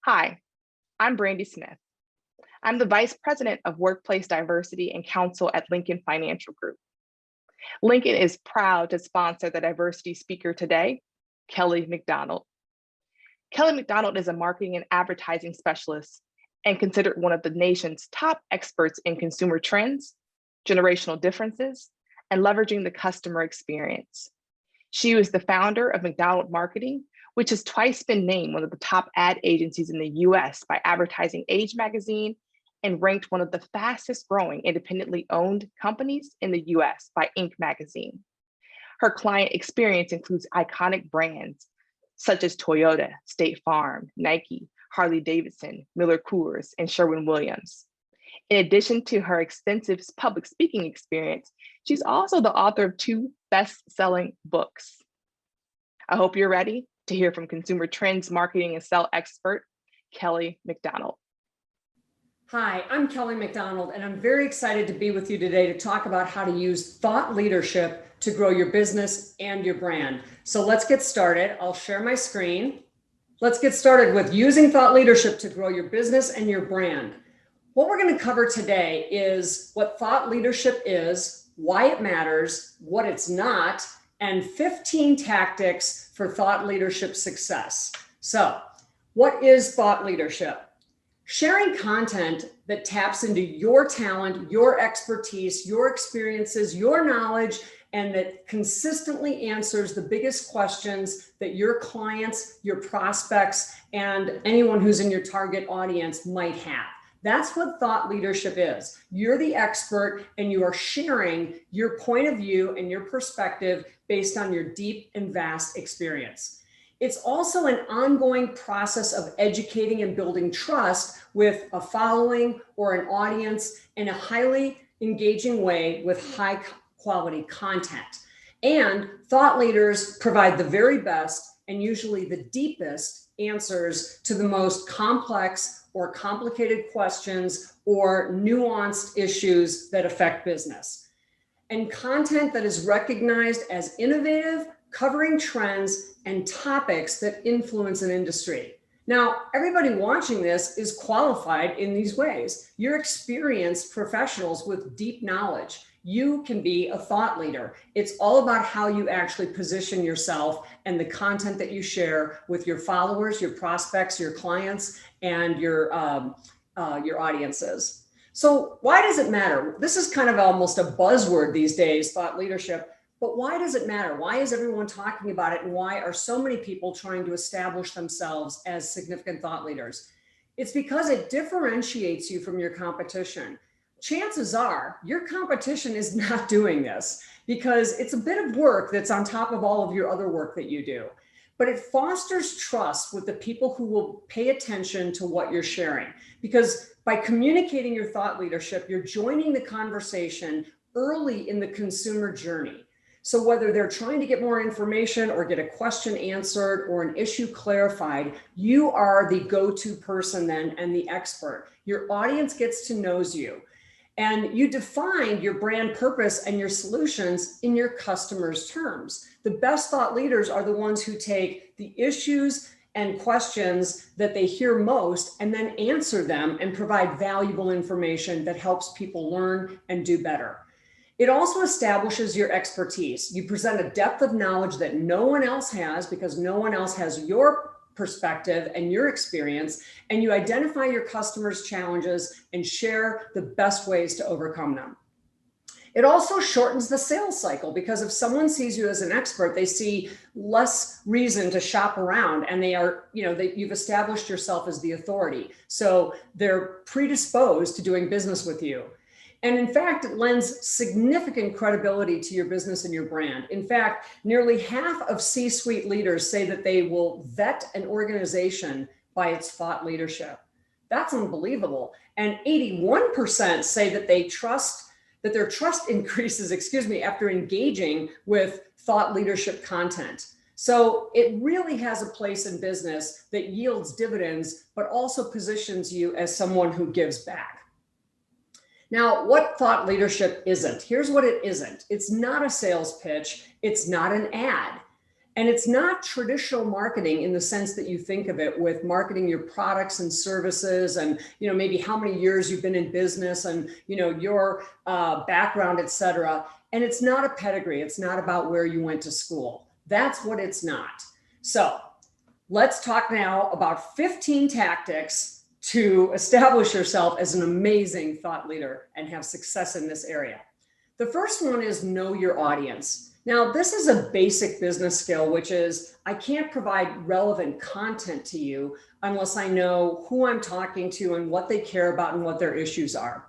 Hi, I'm Brandy Smith. I'm the Vice President of Workplace Diversity and Counsel at Lincoln Financial Group. Lincoln is proud to sponsor the diversity speaker today, Kelly McDonald. Kelly McDonald is a marketing and advertising specialist and considered one of the nation's top experts in consumer trends, generational differences, and leveraging the customer experience. She was the founder of McDonald Marketing, which has twice been named one of the top ad agencies in the US by Advertising Age magazine and ranked one of the fastest growing independently owned companies in the US by Inc. magazine. Her client experience includes iconic brands such as Toyota, State Farm, Nike, Harley-Davidson, Miller Coors, and Sherwin-Williams. In addition to her extensive public speaking experience, she's also the author of 2 best-selling books. I hope you're ready to hear from consumer trends, marketing, and sell expert, Kelly McDonald. Hi, I'm Kelly McDonald, and I'm very excited to be with you today to talk about how to use thought leadership to grow your business and your brand. So let's get started. I'll share my screen. Let's get started with using thought leadership to grow your business and your brand. What we're going to cover today is what thought leadership is, why it matters, what it's not, and 15 tactics for thought leadership success. So, what is thought leadership? Sharing content that taps into your talent, your expertise, your experiences, your knowledge, and that consistently answers the biggest questions that your clients, your prospects, and anyone who's in your target audience might have. That's what thought leadership is. You're the expert and you are sharing your point of view and your perspective based on your deep and vast experience. It's also an ongoing process of educating and building trust with a following or an audience in a highly engaging way with high quality content. And thought leaders provide the very best and usually the deepest answers to the most complex or complicated questions or nuanced issues that affect business. And content that is recognized as innovative, covering trends and topics that influence an industry. Now, everybody watching this is qualified in these ways. You're experienced professionals with deep knowledge. You can be a thought leader. It's all about how you actually position yourself and the content that you share with your followers, your prospects, your clients, and your audiences. So why does it matter? This is kind of almost a buzzword these days, thought leadership. But why does it matter? Why is everyone talking about it? And why are so many people trying to establish themselves as significant thought leaders? It's because it differentiates you from your competition. Chances are your competition is not doing this because it's a bit of work that's on top of all of your other work that you do. But it fosters trust with the people who will pay attention to what you're sharing. Because by communicating your thought leadership, you're joining the conversation early in the consumer journey. So whether they're trying to get more information or get a question answered or an issue clarified, you are the go-to person then and the expert. Your audience gets to know you. And you define your brand purpose and your solutions in your customers' terms. The best thought leaders are the ones who take the issues and questions that they hear most and then answer them and provide valuable information that helps people learn and do better. It also establishes your expertise. You present a depth of knowledge that no one else has because no one else has your perspective and your experience, and you identify your customers' challenges and share the best ways to overcome them. It also shortens the sales cycle because if someone sees you as an expert, they see less reason to shop around and you've established yourself as the authority. So they're predisposed to doing business with you. And in fact, it lends significant credibility to your business and your brand. In fact, nearly half of C-suite leaders say that they will vet an organization by its thought leadership. That's unbelievable. And 81% say that their trust increases, after engaging with thought leadership content. So it really has a place in business that yields dividends, but also positions you as someone who gives back. Now, what thought leadership isn't? Here's what it isn't. It's not a sales pitch. It's not an ad. And it's not traditional marketing in the sense that you think of it with marketing your products and services and, maybe how many years you've been in business and, your background, et cetera. And it's not a pedigree. It's not about where you went to school. That's what it's not. So let's talk now about 15 tactics to establish yourself as an amazing thought leader and have success in this area. The first one is know your audience. Now, this is a basic business skill, which is I can't provide relevant content to you unless I know who I'm talking to and what they care about and what their issues are.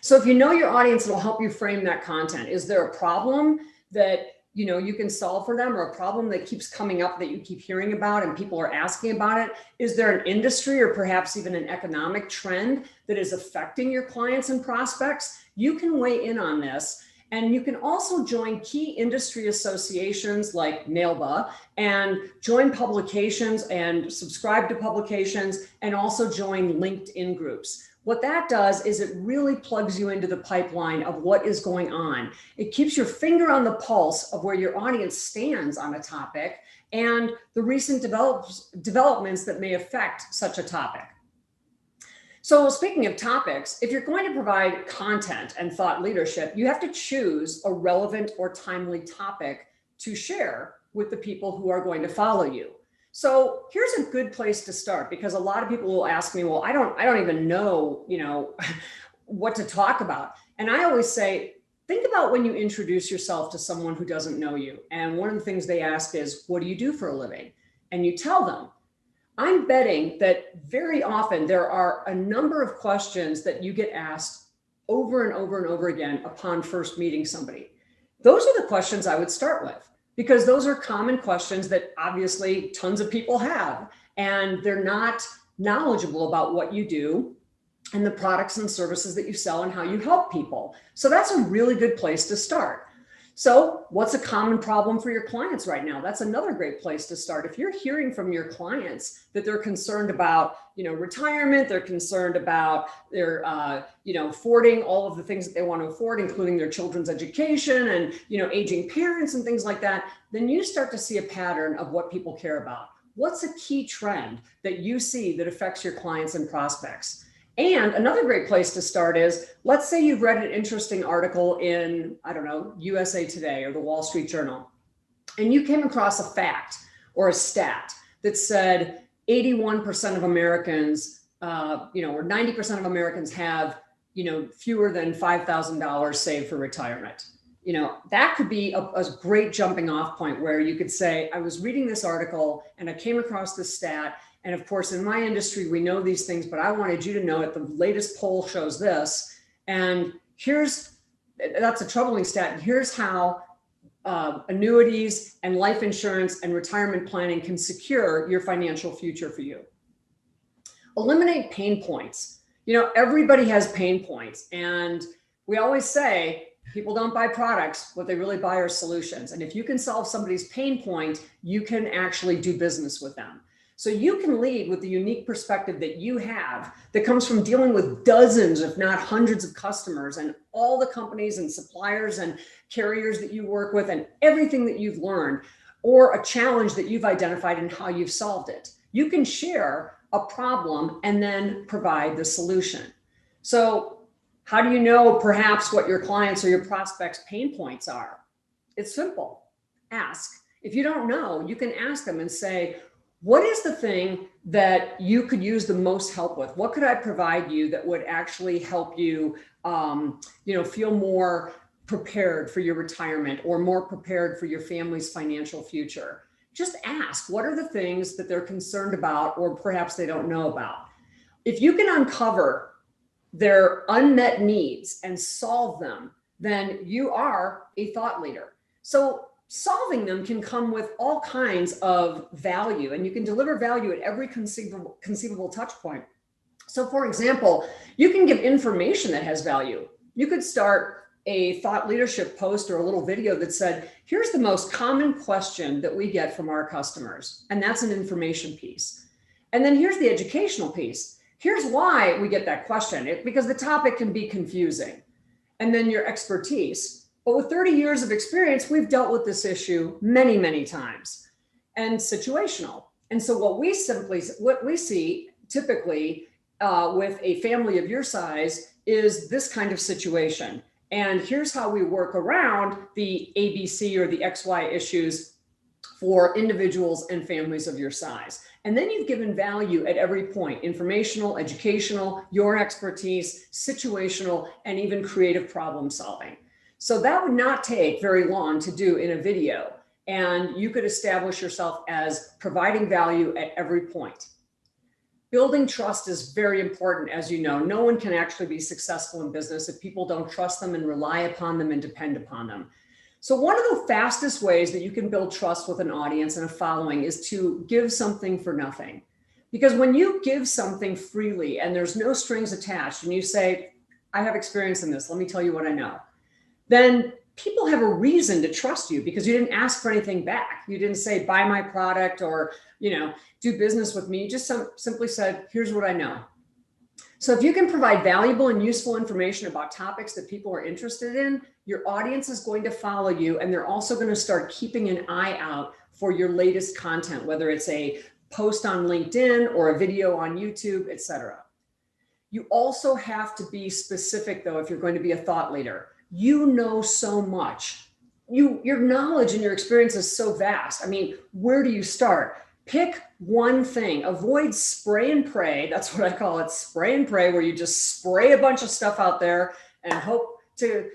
So if you know your audience, it'll help you frame that content. Is there a problem that you can solve for them, or a problem that keeps coming up that you keep hearing about and people are asking about it? Is there an industry or perhaps even an economic trend that is affecting your clients and prospects? You can weigh in on this. And you can also join key industry associations like NAILBA and join publications and subscribe to publications and also join LinkedIn groups. What that does is it really plugs you into the pipeline of what is going on. It keeps your finger on the pulse of where your audience stands on a topic and the recent developments that may affect such a topic. So speaking of topics, if you're going to provide content and thought leadership, you have to choose a relevant or timely topic to share with the people who are going to follow you. So here's a good place to start, because a lot of people will ask me, well, I don't even know, what to talk about. And I always say, think about when you introduce yourself to someone who doesn't know you. And one of the things they ask is, what do you do for a living? And you tell them. I'm betting that very often there are a number of questions that you get asked over and over and over again upon first meeting somebody. Those are the questions I would start with, because those are common questions that obviously tons of people have, and they're not knowledgeable about what you do and the products and services that you sell and how you help people. So that's a really good place to start. So what's a common problem for your clients right now? That's another great place to start. If you're hearing from your clients that they're concerned about, retirement, they're concerned about their, affording all of the things that they want to afford, including their children's education and, aging parents and things like that, then you start to see a pattern of what people care about. What's a key trend that you see that affects your clients and prospects? And another great place to start is, let's say you've read an interesting article in, USA Today or the Wall Street Journal, and you came across a fact or a stat that said 81% of Americans, or 90% of Americans have, fewer than $5,000 saved for retirement. That could be a great jumping off point where you could say, I was reading this article and I came across this stat. And of course, in my industry, we know these things, but I wanted you to know it. The latest poll shows this. And that's a troubling stat. And here's how annuities and life insurance and retirement planning can secure your financial future for you. Eliminate pain points. Everybody has pain points. And we always say, people don't buy products. What they really buy are solutions. And if you can solve somebody's pain point, you can actually do business with them. So you can lead with the unique perspective that you have that comes from dealing with dozens, if not hundreds of customers and all the companies and suppliers and carriers that you work with and everything that you've learned, or a challenge that you've identified and how you've solved it. You can share a problem and then provide the solution. So how do you know perhaps what your clients or your prospects' pain points are? It's simple. Ask. If you don't know, you can ask them and say, what is the thing that you could use the most help with? What could I provide you that would actually help you, feel more prepared for your retirement or more prepared for your family's financial future? Just ask, what are the things that they're concerned about or perhaps they don't know about? If you can uncover their unmet needs and solve them, then you are a thought leader. So solving them can come with all kinds of value, and you can deliver value at every conceivable touch point. So for example, you can give information that has value. You could start a thought leadership post or a little video that said, here's the most common question that we get from our customers. And that's an information piece. And then here's the educational piece. Here's why we get that question, because the topic can be confusing. And then your expertise. But with 30 years of experience, we've dealt with this issue many, many times, and situational. And so what we see typically with a family of your size is this kind of situation. And here's how we work around the ABC or the XY issues for individuals and families of your size. And then you've given value at every point: informational, educational, your expertise, situational, and even creative problem solving. So that would not take very long to do in a video. And you could establish yourself as providing value at every point. Building trust is very important, as you know. No one can actually be successful in business if people don't trust them and rely upon them and depend upon them. So one of the fastest ways that you can build trust with an audience and a following is to give something for nothing. Because when you give something freely and there's no strings attached, and you say, I have experience in this, let me tell you what I know, then people have a reason to trust you because you didn't ask for anything back. You didn't say, buy my product or, do business with me. You just simply said, here's what I know. So if you can provide valuable and useful information about topics that people are interested in, your audience is going to follow you, and they're also going to start keeping an eye out for your latest content, whether it's a post on LinkedIn or a video on YouTube, etc. You also have to be specific, though, if you're going to be a thought leader. You know so much. Your knowledge and your experience is so vast. I mean, where do you start? Pick one thing. Avoid spray and pray. That's what I call it, spray and pray, where you just spray a bunch of stuff out there and hope to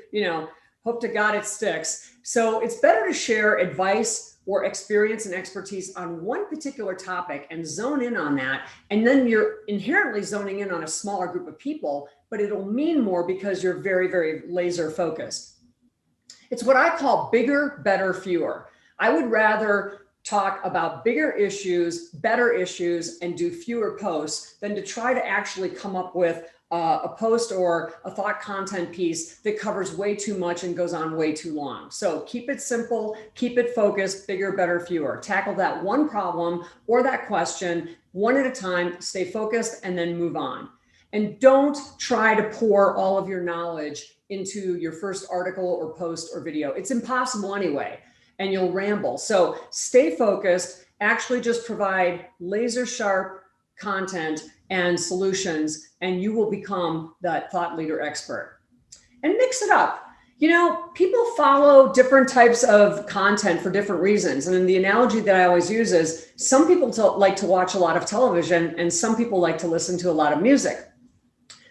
God it sticks. So it's better to share advice or experience and expertise on one particular topic and zone in on that. And then you're inherently zoning in on a smaller group of people, but it'll mean more because you're very, very laser focused. It's what I call bigger, better, fewer. I would rather talk about bigger issues, better issues, and do fewer posts than to try to actually come up with a post or a thought content piece that covers way too much and goes on way too long. So keep it simple, keep it focused, bigger, better, fewer. Tackle that one problem or that question one at a time, stay focused, and then move on. And don't try to pour all of your knowledge into your first article or post or video. It's impossible anyway, and you'll ramble. So stay focused, actually just provide laser sharp content and solutions, and you will become that thought leader expert. And mix it up. People follow different types of content for different reasons. And then the analogy that I always use is some people like to watch a lot of television and some people like to listen to a lot of music.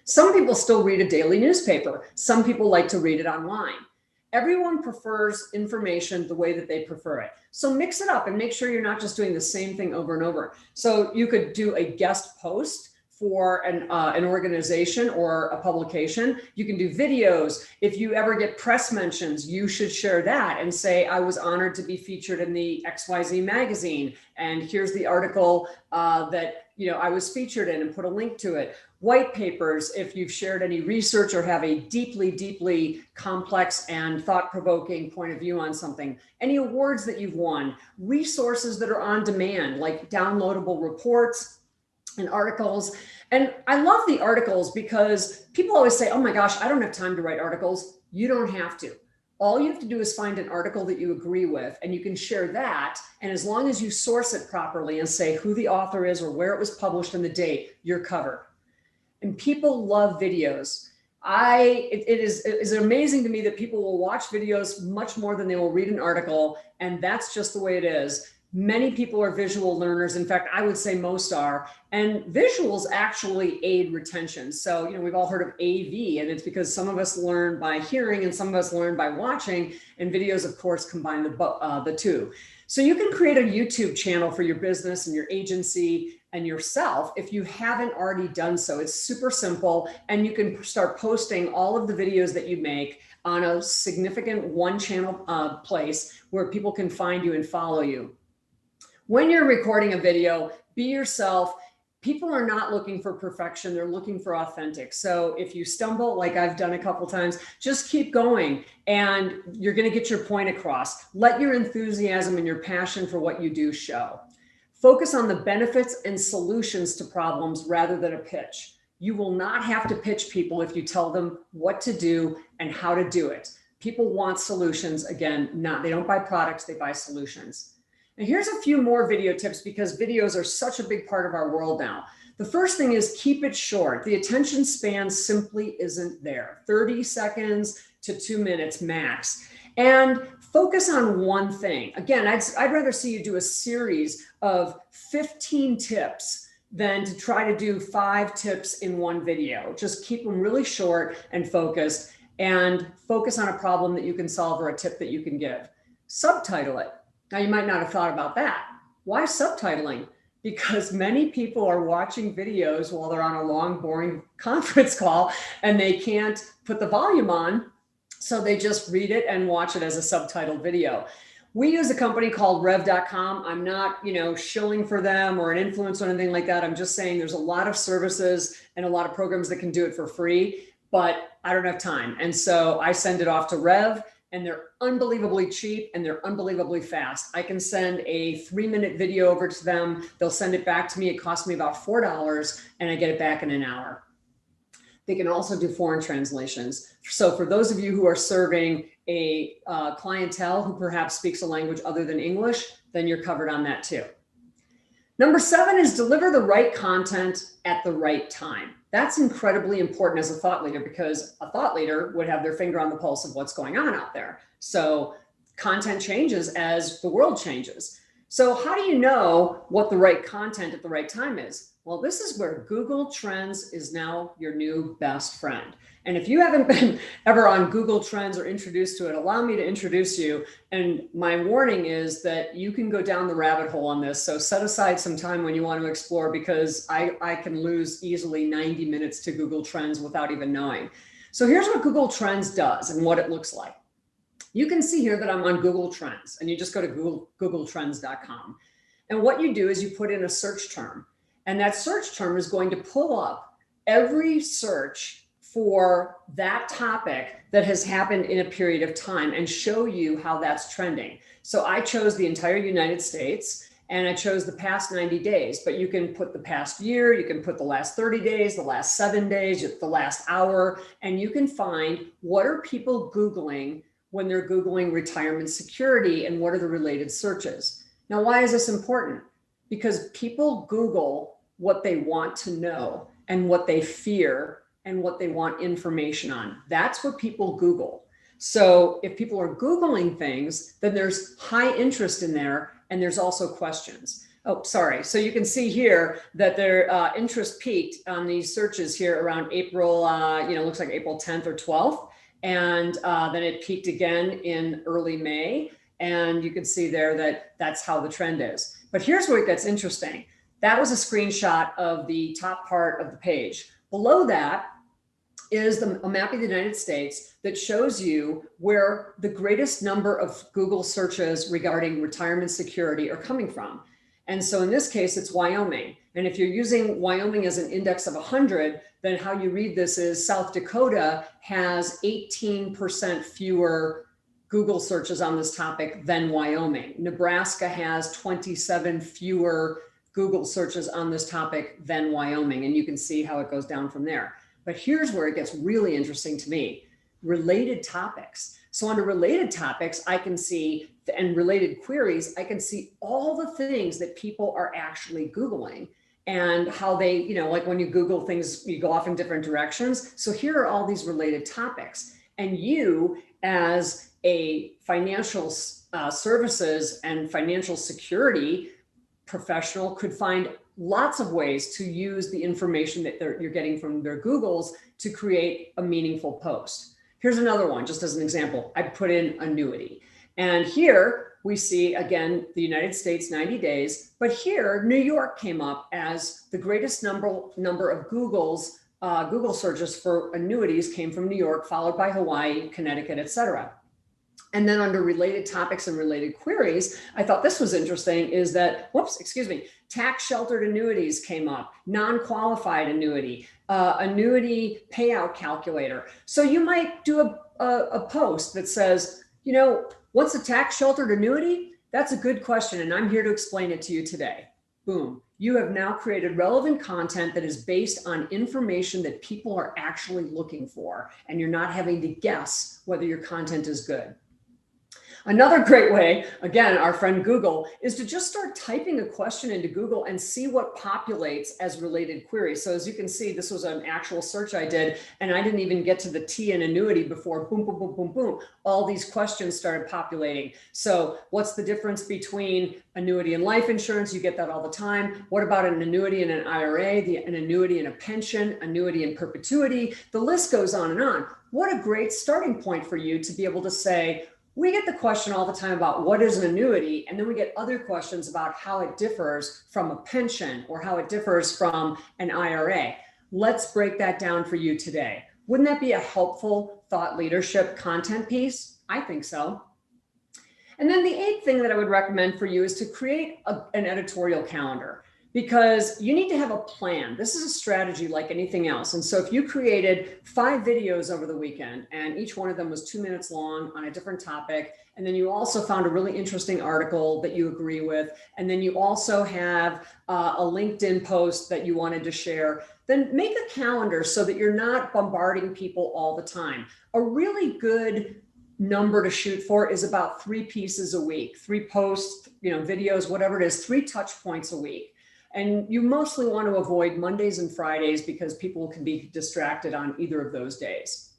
Some people still read a daily newspaper. Some people like to read it online. Everyone prefers information the way that they prefer it. So mix it up and make sure you're not just doing the same thing over and over. So you could do a guest post for an organization or a publication. You can do videos. If you ever get press mentions, you should share that and say, I was honored to be featured in the XYZ magazine. And here's the article that I was featured in, and put a link to it. White papers, if you've shared any research or have a deeply, deeply complex and thought-provoking point of view on something. Any awards that you've won, resources that are on demand, like downloadable reports and articles. And I love the articles because people always say, oh my gosh, I don't have time to write articles. You don't have to. All you have to do is find an article that you agree with, and you can share that. And as long as you source it properly and say who the author is or where it was published and the date, you're covered. And people love videos. It is amazing to me that people will watch videos much more than they will read an article. And that's just the way it is. Many people are visual learners. In fact, I would say most are. And visuals actually aid retention. So, we've all heard of AV, and it's because some of us learn by hearing and some of us learn by watching. And videos, of course, combine the two. So you can create a YouTube channel for your business and your agency and yourself if you haven't already done so. It's super simple, and you can start posting all of the videos that you make on a significant one channel place where people can find you and follow you. When you're recording a video, be yourself. People are not looking for perfection. They're looking for authentic. So if you stumble, like I've done a couple times, just keep going and you're going to get your point across. Let your enthusiasm and your passion for what you do show. Focus on the benefits and solutions to problems rather than a pitch. You will not have to pitch people if you tell them what to do and how to do it. People want solutions. Again, they don't buy products, they buy solutions. And here's a few more video tips because videos are such a big part of our world now. The first thing is keep it short. The attention span simply isn't there. 30 seconds to 2 minutes max. And focus on one thing. Again, I'd rather see you do a series of 15 tips than to try to do 5 tips in one video. Just keep them really short and focused, and focus on a problem that you can solve or a tip that you can give. Subtitle it. Now, you might not have thought about that. Why subtitling? Because many people are watching videos while they're on a long, boring conference call and they can't put the volume on. So they just read it and watch it as a subtitled video. We use a company called rev.com. I'm not, shilling for them or an influencer or anything like that. I'm just saying there's a lot of services and a lot of programs that can do it for free, but I don't have time. And so I send it off to Rev, and they're unbelievably cheap and they're unbelievably fast. I can send a 3-minute video over to them. They'll send it back to me. It costs me about $4 and I get it back in an hour. They can also do foreign translations. So for those of you who are serving a clientele who perhaps speaks a language other than English, then you're covered on that too. Number 7 is deliver the right content at the right time. That's incredibly important as a thought leader, because a thought leader would have their finger on the pulse of what's going on out there. So content changes as the world changes. So how do you know what the right content at the right time is? Well, this is where Google Trends is now your new best friend. And if you haven't been ever on Google Trends or introduced to it, allow me to introduce you. And my warning is that you can go down the rabbit hole on this. So set aside some time when you want to explore, because I can lose easily 90 minutes to Google Trends without even knowing. So here's what Google Trends does and what it looks like. You can see here that I'm on Google Trends, and you just go to googletrends.com. And what you do is you put in a search term, and that search term is going to pull up every search for that topic that has happened in a period of time and show you how that's trending. So I chose the entire United States, and I chose the past 90 days, but you can put the past year, you can put the last 30 days, the last 7 days, the last hour, and you can find what are people Googling when they're Googling retirement security and what are the related searches. Now, why is this important? Because people Google what they want to know and what they fear and what they want information on. That's what people Google. So if people are Googling things, then there's high interest in there, and there's also questions. Oh, sorry. So you can see here that their interest peaked on these searches here around April, looks like April 10th or 12th. And then it peaked again in early May. And you can see there that that's how the trend is. But here's where it gets interesting. That was a screenshot of the top part of the page. Below that is a map of the United States that shows you where the greatest number of Google searches regarding retirement security are coming from. And so in this case, it's Wyoming. And if you're using Wyoming as an index of 100, then how you read this is South Dakota has 18% fewer Google searches on this topic than Wyoming. Nebraska has 27 fewer Google searches on this topic than Wyoming. And you can see how it goes down from there. But here's where it gets really interesting to me. Related topics. So under related topics, I can see, and related queries, I can see all the things that people are actually Googling and how they, like when you Google things, you go off in different directions. So here are all these related topics. And you, as a financial services and financial security professional, could find lots of ways to use the information that you're getting from their Googles to create a meaningful post. Here's another one, just as an example. I put in annuity. And here we see, again, the United States 90 days, but here New York came up as the greatest number of Google searches for annuities came from New York, followed by Hawaii, Connecticut, etc. And then under related topics and related queries, I thought this was interesting, is that, tax sheltered annuities came up, non-qualified annuity, annuity payout calculator. So you might do a post that says, what's a tax sheltered annuity? That's a good question, and I'm here to explain it to you today. Boom. You have now created relevant content that is based on information that people are actually looking for, and you're not having to guess whether your content is good. Another great way, again, our friend Google, is to just start typing a question into Google and see what populates as related queries. So as you can see, this was an actual search I did, and I didn't even get to the T in annuity before boom, boom, boom, boom, boom. All these questions started populating. So what's the difference between annuity and life insurance? You get that all the time. What about an annuity and an IRA, an annuity and a pension, annuity and perpetuity? The list goes on and on. What a great starting point for you to be able to say, we get the question all the time about what is an annuity, and then we get other questions about how it differs from a pension or how it differs from an IRA. Let's break that down for you today. Wouldn't that be a helpful thought leadership content piece? I think so. And then the 8th thing that I would recommend for you is to create an editorial calendar, because you need to have a plan. This is a strategy like anything else. And so if you created 5 videos over the weekend, and each one of them was 2 minutes long on a different topic, and then you also found a really interesting article that you agree with, and then you also have a LinkedIn post that you wanted to share, then make a calendar so that you're not bombarding people all the time. A really good number to shoot for is about 3 pieces a week, 3 posts, videos, whatever it is, 3 touch points a week. And you mostly want to avoid Mondays and Fridays because people can be distracted on either of those days.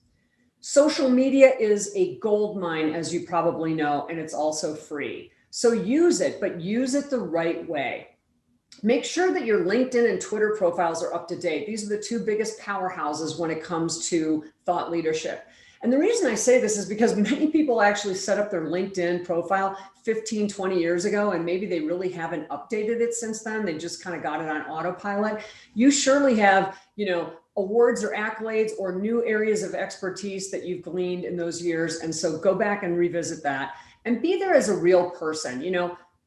Social media is a gold mine, as you probably know, and it's also free. So use it, but use it the right way. Make sure that your LinkedIn and Twitter profiles are up to date. These are the 2 biggest powerhouses when it comes to thought leadership. And the reason I say this is because many people actually set up their LinkedIn profile 15, 20 years ago, and maybe they really haven't updated it since then. They just kind of got it on autopilot. You surely have, awards or accolades or new areas of expertise that you've gleaned in those years. And so go back and revisit that and be there as a real person.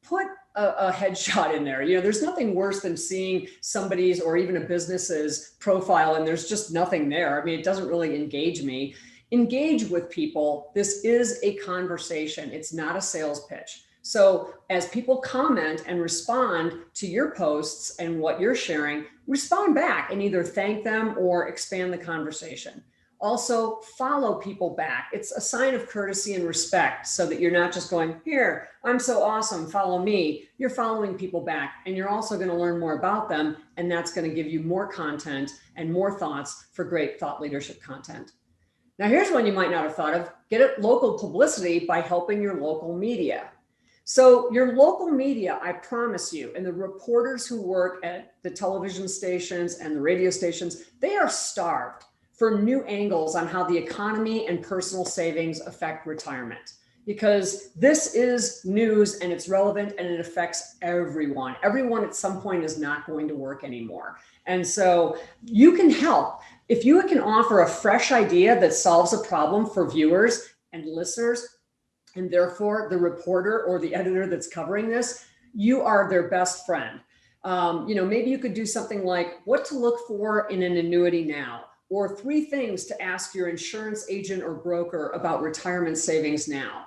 Put a headshot in there. There's nothing worse than seeing somebody's or even a business's profile and there's just nothing there. I mean, it doesn't really engage me. Engage with people. This is a conversation. It's not a sales pitch. So as people comment and respond to your posts and what you're sharing, respond back and either thank them or expand the conversation. Also, follow people back. It's a sign of courtesy and respect so that you're not just going, here, I'm so awesome, follow me. You're following people back and you're also going to learn more about them. And that's going to give you more content and more thoughts for great thought leadership content. Now, here's one you might not have thought of. Get local publicity by helping your local media. So your local media, I promise you, and the reporters who work at the television stations and the radio stations, they are starved for new angles on how the economy and personal savings affect retirement. Because this is news and it's relevant and it affects everyone. Everyone at some point is not going to work anymore. And so you can help. If you can offer a fresh idea that solves a problem for viewers and listeners, and therefore the reporter or the editor that's covering this, you are their best friend. Maybe you could do something like what to look for in an annuity now, or 3 things to ask your insurance agent or broker about retirement savings now.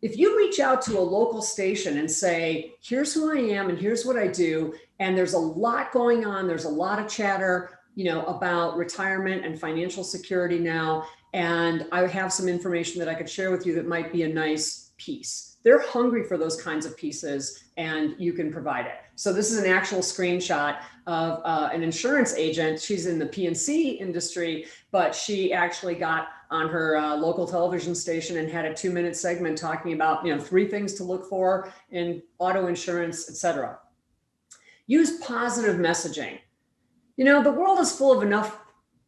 If you reach out to a local station and say, here's who I am and here's what I do, and there's a lot going on, there's a lot of chatter, about retirement and financial security now, and I have some information that I could share with you that might be a nice piece. They're hungry for those kinds of pieces and you can provide it. So this is an actual screenshot of an insurance agent. She's in the P&C industry, but she actually got on her local television station and had a 2-minute segment talking about 3 things to look for in auto insurance, etc. Use positive messaging. The world is full of enough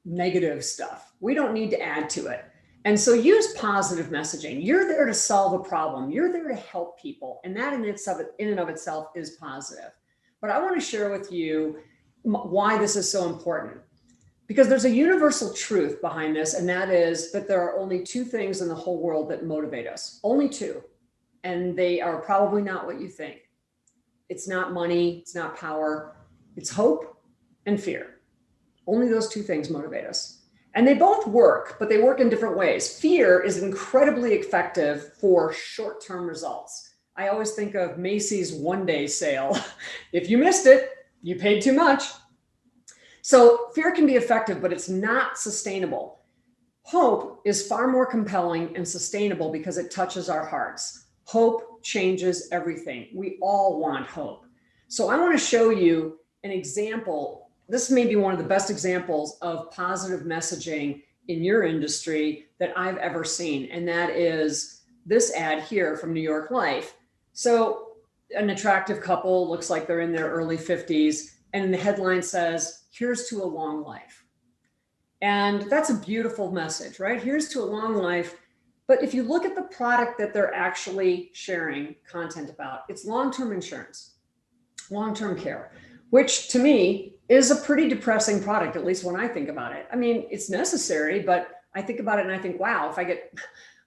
negative stuff. We don't need to add to it. And so use positive messaging. You're there to solve a problem. You're there to help people. And that in and of itself is positive. But I want to share with you why this is so important. Because there's a universal truth behind this, and that is that there are only 2 things in the whole world that motivate us. Only 2. And they are probably not what you think. It's not money. It's not power. It's hope and fear. Only those 2 things motivate us. And they both work, but they work in different ways. Fear is incredibly effective for short-term results. I always think of Macy's one-day sale. If you missed it, You paid too much. So fear can be effective, but it's not sustainable. Hope is far more compelling and sustainable because it touches our hearts. Hope changes everything. We all want hope. So I want to show you an example. This may be one of the best examples of positive messaging in your industry that I've ever seen. And that is this ad here from New York Life. So an attractive couple, looks like they're in their early 50s. And the headline says, "Here's to a long life." And that's a beautiful message, right? Here's to a long life. But if you look at the product that they're actually sharing content about, it's long-term insurance, long-term care, which to me is a pretty depressing product, at least when I think about it. I mean, it's necessary, but I think about it and I think, wow, if I get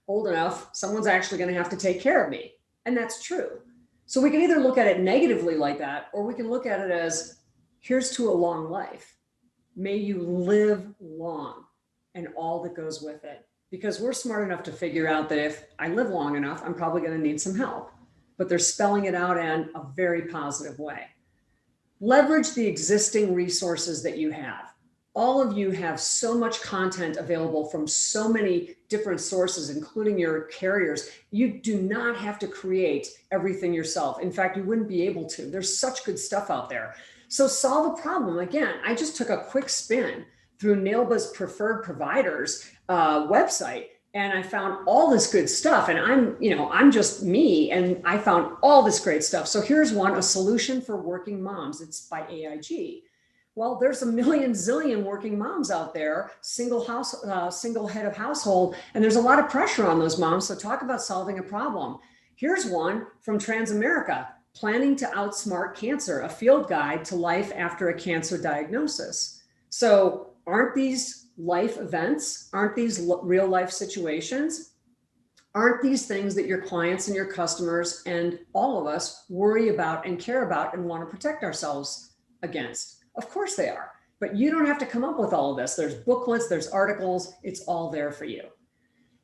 old enough, someone's actually going to have to take care of me. And that's true. So we can either look at it negatively like that, or we can look at it as, here's to a long life. May you live long and all that goes with it. Because we're smart enough to figure out that if I live long enough, I'm probably going to need some help. But they're spelling it out in a very positive way. Leverage the existing resources that you have. All of you have so much content available from so many different sources, including your carriers. You do not have to create everything yourself. In fact, you wouldn't be able to. There's such good stuff out there. So solve a problem. Again, I just took a quick spin through NAILBA's preferred providers website, and I found all this good stuff. And I'm just me, and I found all this great stuff. So here's one, a solution for working moms. It's by AIG. Well, there's a million zillion working moms out there, single head of household, and there's a lot of pressure on those moms. So talk about solving a problem. Here's one from Transamerica, Planning to Outsmart Cancer, a field guide to life after a cancer diagnosis. So aren't these life events? Aren't these real life situations? Aren't these things that your clients and your customers and all of us worry about and care about and want to protect ourselves against? Of course they are, but you don't have to come up with all of this. There's booklets, there's articles, it's all there for you.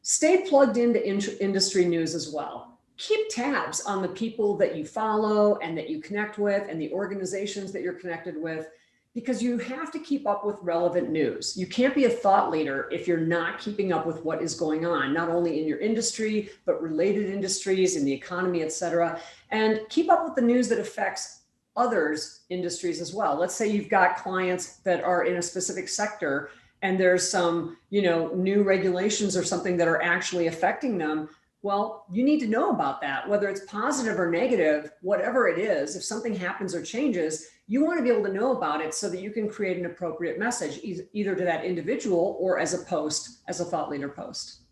Stay plugged into industry news as well. Keep tabs on the people that you follow and that you connect with and the organizations that you're connected with, because you have to keep up with relevant news. You can't be a thought leader if you're not keeping up with what is going on, not only in your industry, but related industries, in the economy, et cetera. And keep up with the news that affects others' industries as well. Let's say you've got clients that are in a specific sector and there's some, new regulations or something that are actually affecting them. Well, you need to know about that, whether it's positive or negative, whatever it is. If something happens or changes, you want to be able to know about it so that you can create an appropriate message, either to that individual or as a post, as a thought leader post.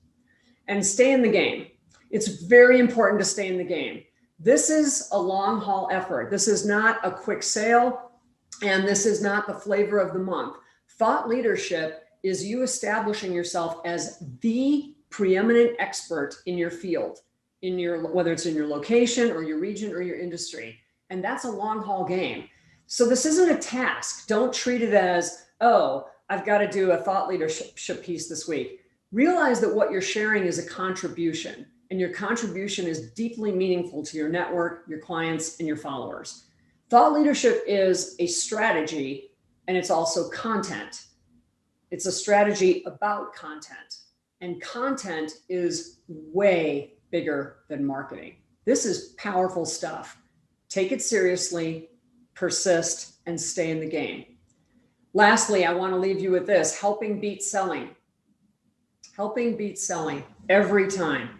And stay in the game. It's very important to stay in the game. This is a long haul effort. This is not a quick sale, and this is not the flavor of the month. Thought leadership is you establishing yourself as the preeminent expert in your field, whether it's in your location or your region or your industry. And that's a long haul game. So this isn't a task. Don't treat it as, oh, I've got to do a thought leadership piece this week. Realize that what you're sharing is a contribution, and your contribution is deeply meaningful to your network, your clients, and your followers. Thought leadership is a strategy, and it's also content. It's a strategy about content. And content is way bigger than marketing. This is powerful stuff. Take it seriously, persist, and stay in the game. Lastly, I want to leave you with this: helping beat selling. Helping beat selling every time.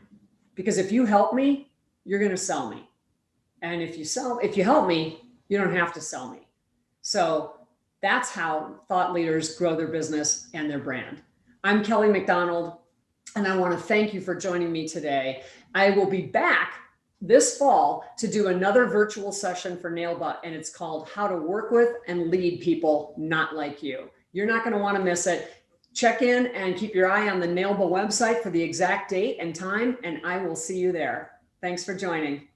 Because if you help me, you're going to sell me. And if you help me, you don't have to sell me. So that's how thought leaders grow their business and their brand. I'm Kelly McDonald, and I want to thank you for joining me today. I will be back this fall to do another virtual session for NAILBA, and it's called How to Work With and Lead People Not Like You. You're not going to want to miss it. Check in and keep your eye on the NAILBA website for the exact date and time, and I will see you there. Thanks for joining.